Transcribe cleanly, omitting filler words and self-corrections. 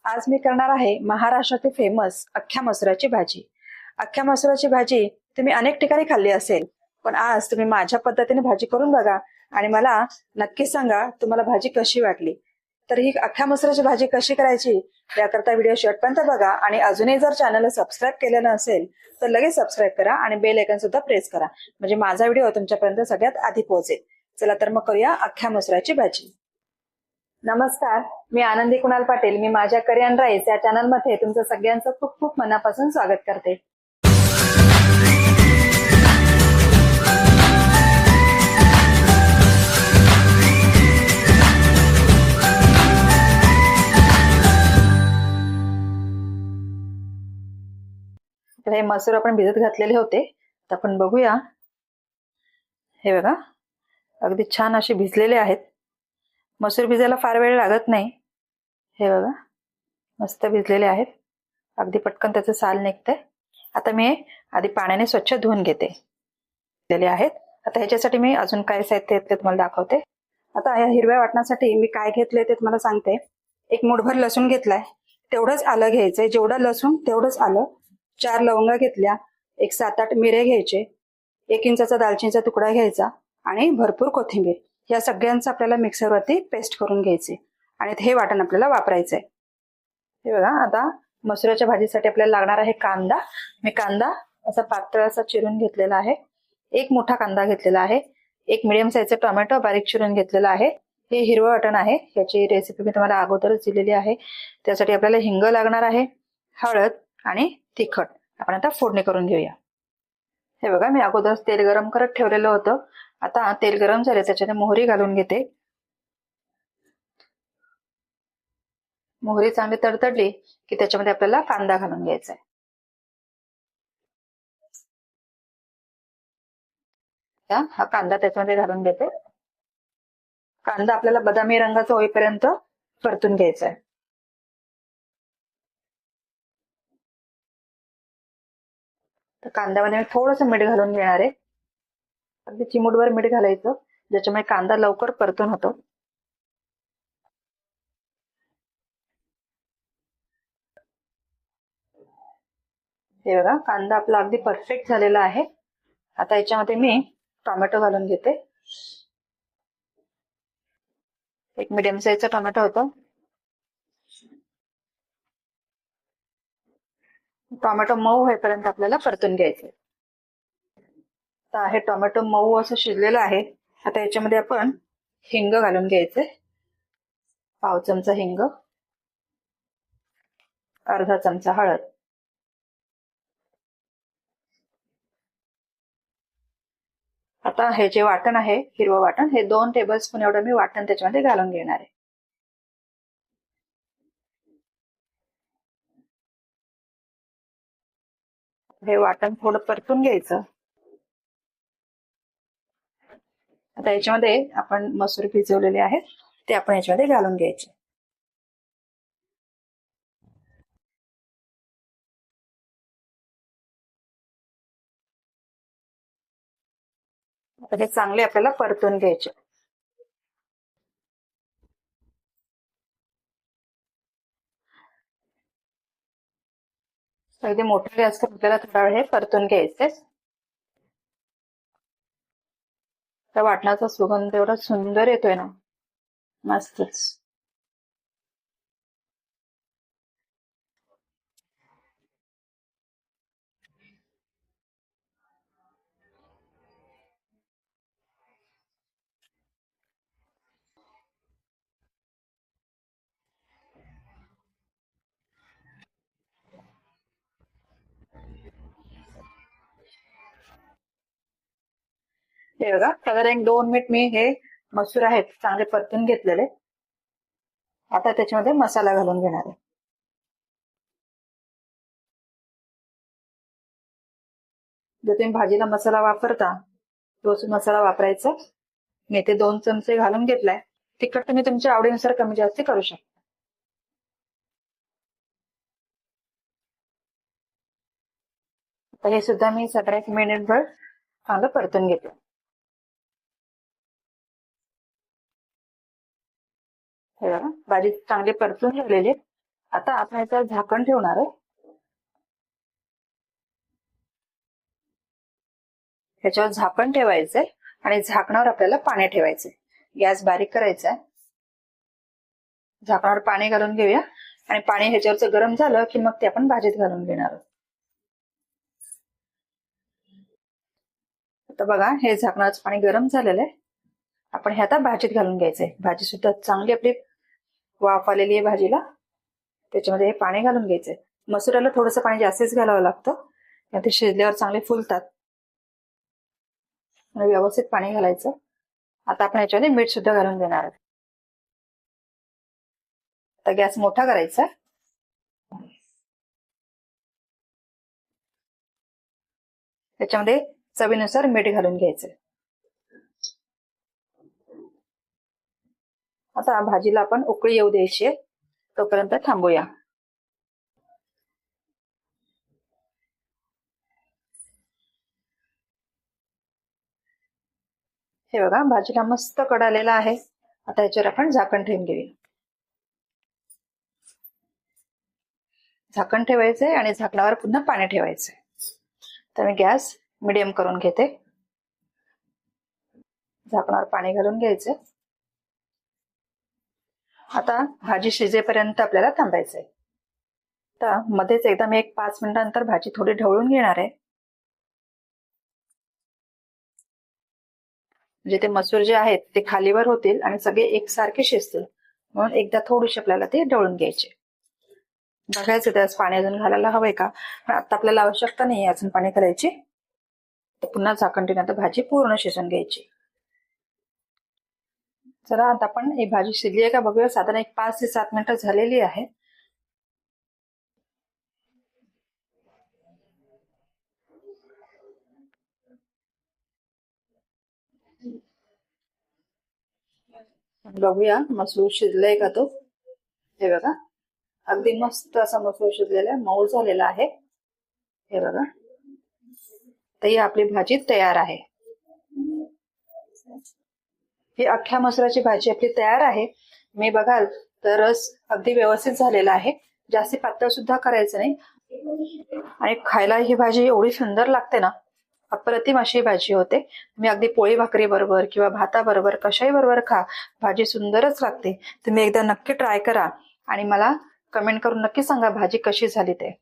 आज मी करणार आहे महाराष्ट्रातील फेमस अख्ख्या मसुराची भाजी। अख्ख्या मसुराची भाजी तुम्ही अनेक ठिकाणी खाल्ली असेल, पण आज तुम्ही माझ्या पद्धतीने भाजी करून बघा आणि मला नक्की सांगा तुम्हाला भाजी कशी वाटली। तर ही अख्ख्या मसुराची भाजी कशी करायची याकरता व्हिडिओ शेवटपर्यंत बघा आणि अजूनही जर चॅनलला सबस्क्राईब केलेलं नसेल तर लगेच सबस्क्राईब करा आणि बेल आयकॉन सुद्धा प्रेस करा, म्हणजे माझा व्हिडिओ तुमच्यापर्यंत सगळ्यात आधी पोहोचेल। चला तर मग करूया अख्ख्या मसुराची भाजी। नमस्कार, मी आनंदी कुणाल पाटील। मी माझ्या करियन राईस या चॅनल मध्ये तुमचं सगळ्यांचं खूप खूप मनापासून स्वागत करते। तर हे मसूर आपण भिजत घातलेले होते, तर आपण बघूया। हे बघा, अगदी छान असे भिजलेले आहेत। मसूर भिजायला फार वेळ लागत नाही। हे बघा, मस्त भिजलेले आहेत, अगदी पटकन त्याचं साल निघतंय। आता मी आधी पाण्याने स्वच्छ धुवून घेते आहेत। आता ह्याच्यासाठी मी अजून काय साहित्य ते तुम्हाला दाखवते। आता या हिरव्या वाटणासाठी मी काय घेतले ते तुम्हाला सांगते। एक मुठभर लसूण घेतलाय, तेवढंच आलं घ्यायचंय, जेवढं लसूण तेवढंच आलं। 4 लवंगा घेतल्या, एक 7-8 मिरे घ्यायचे, 1 इंचाचा दालचिनीचा तुकडा घ्यायचा आणि भरपूर कोथिंबीर। या सगळ्यांचं आपल्याला मिक्सरवरती पेस्ट करून घ्यायचे आणि हे वाटण आपल्याला वापरायचंय। हे बघा, आता मसुराच्या भाजीसाठी आपल्याला लागणार आहे कांदा। मी कांदा असा पातळ असा चिरून घेतलेला आहे। 1 मोठा कांदा घेतलेला आहे। 1 मिडियम साईजचा टोमॅटो बारीक चिरून घेतलेला आहे। हे हिरवं वाटण आहे, याची रेसिपी मी तुम्हाला अगोदरच दिलेली आहे। त्यासाठी आपल्याला हिंग लागणार आहे, हळद आणि तिखट। आपण आता फोडणी करून घेऊया। हे बघा, मी अगोदरच तेल गरम करत ठेवलेलं होतं। आता तेल गरम झाले, त्याच्यात मोहरी घालून घेते। मोहरी चांगली तडतडली की त्याच्यामध्ये आपल्याला कांदा घालून घ्यायचा आहे। हा कांदा त्याच्यामध्ये घालून घेते। कांदा आपल्याला बदामी रंगाचा होईपर्यंत परतून घ्यायचा आहे। तर कांद्यामध्ये मी थोडंसं मीठ घालून घेणार आहे, अगदी चिमूटभर मीठ घालायचं, ज्याच्यामुळे कांदा लवकर परतून होतो। हे बघा, कांदा आपला अगदी परफेक्ट झालेला आहे। आता याच्यामध्ये मी टोमॅटो घालून घेते। एक मिडियम साईजचा टोमॅटो होता। टोमॅटो मऊ होईपर्यंत आपल्याला परतून घ्यायचे। आता हे टोमॅटो मऊ असं शिजलेलं आहे। आता याच्यामध्ये आपण हिंग घालून घ्यायचे, पाव चमचा हिंग, अर्धा चमचा हळद। आता हे जे वाटण आहे, हिरवं वाटण, हे 2 टेबलस्पून एवढं मी वाटण त्याच्यामध्ये घालून घेणार आहे। हे वाटण थोडं परतून घ्यायचं। आता याच्यामध्ये आपण मसूर भिजवलेले आहेत ते आपण याच्यामध्ये घालून घ्यायचे। आता हे चांगले आपल्याला परतून घ्यायचे। अगदी मोठे गॅसवर आपल्याला थोडा वेळ हे परतून घ्यायचे। त्या वाटणाचा सुगंध एवढा सुंदर येतोय ना, मस्तच। हे बघा, साधारण 2 मिनिट मी हे मसूर आहेत चांगले परतून घेतलेले। आता त्याच्यामध्ये मसाला घालून घेणार आहे। जर तुम्ही भाजीला मसाला वापरता तोच मसाला वापरायचा। मी ते 2 चमचे घालून घेतलाय। तिखट तुम्ही तुमच्या आवडीनुसार कमी जास्त करू शकता। हे सुद्धा मी 17-1 मिनिटभर चांगलं परतून घेतलं। हे बघा, भाजी चांगली परतून झालेली। आता आपण याच्यावर झाकण ठेवणार आहे. ह्याच्यावर झाकण ठेवायचंय आणि झाकणावर आपल्याला पाणी ठेवायचंय. गॅस बारीक करायचा आहे. झाकणावर पाणी घालून घेऊया आणि पाणी ह्याच्यावरचं गरम झालं की मग ते आपण भाजीत घालून घेणार आहोत. आता बघा हे झाकणाचं पाणी गरम झालेलं आहे. आपण हे आता भाजीत घालून घ्यायचंय. भाजी सुद्धा चांगली आपली वाफ आलेली आहे भाजीला. त्याच्यामध्ये हे पाणी घालून घ्यायचंय. मसुराला थोडंसं पाणी जास्तीच घालावं लागतं, ते शिजल्यावर चांगले फुलतात. व्यवस्थित पाणी घालायचं. आता आपण याच्यामध्ये मीठ सुद्धा घालून देणार आहोत. आता गॅस मोठा करायचा. त्याच्यामध्ये चवीनुसार मीठ घालून घ्यायचं. आता भाजीला आपण उकळी येऊ द्यायची आहे, तोपर्यंत थांबूया. हे बघा भाजीला मस्त कड आलेला आहे. आता याच्यावर आपण झाकण ठेवून घेऊया. झाकण ठेवायचंय आणि झाकणावर पुन्हा पाणी ठेवायचंय. तर मी गॅस मिडियम करून घेते. झाकणावर पाणी घालून घ्यायचं. आता भाजी शिजेपर्यंत आपल्याला थांबायचंय. आता मध्येच एकदा मी 5 मिनिटांनंतर भाजी थोडी ढवळून घेणार आहे. म्हणजे ते मसूर जे आहेत ते खालीवर होतील आणि सगळे एकसारखे शिजतील, म्हणून एकदा थोडीशी आपल्याला ते ढवळून घ्यायचे. बघायचं त्यास पाणी अजून घालायला हवंय का, पण आता आपल्याला आवश्यकता नाही अजून पाणी घालायची. तर पुन्हा झाकण ठेवून आता भाजी पूर्ण शिजून घ्यायची. चला आता आपण ही भाजी शिजली आहे का बघूया. साधारण 5 ते 7 मिनिटं झालेली आहे. बघूया मसूर शिजलाय का तो. हे बघा अगदी मस्त असा मसूर शिजलेला आहे, मऊ झालेला आहे. हे बघा तर ही आपली भाजी तयार आहे. ही अख्ख्या मसुराची भाजी आपली तयार आहे. मी बघाल तर रस अगदी व्यवस्थित झालेला आहे. जास्ती पातळ सुद्धा करायचं नाही. आणि खायला ही भाजी एवढी सुंदर लागते ना, अप्रतिम अशी भाजी होते. तुम्ही अगदी पोळी भाकरी बरोबर किंवा भाताबरोबर कशाही बरोबर खा, भाजी सुंदरच लागते. तुम्ही एकदा नक्की ट्राय करा आणि मला कमेंट करून नक्की सांगा भाजी कशी झाली ते.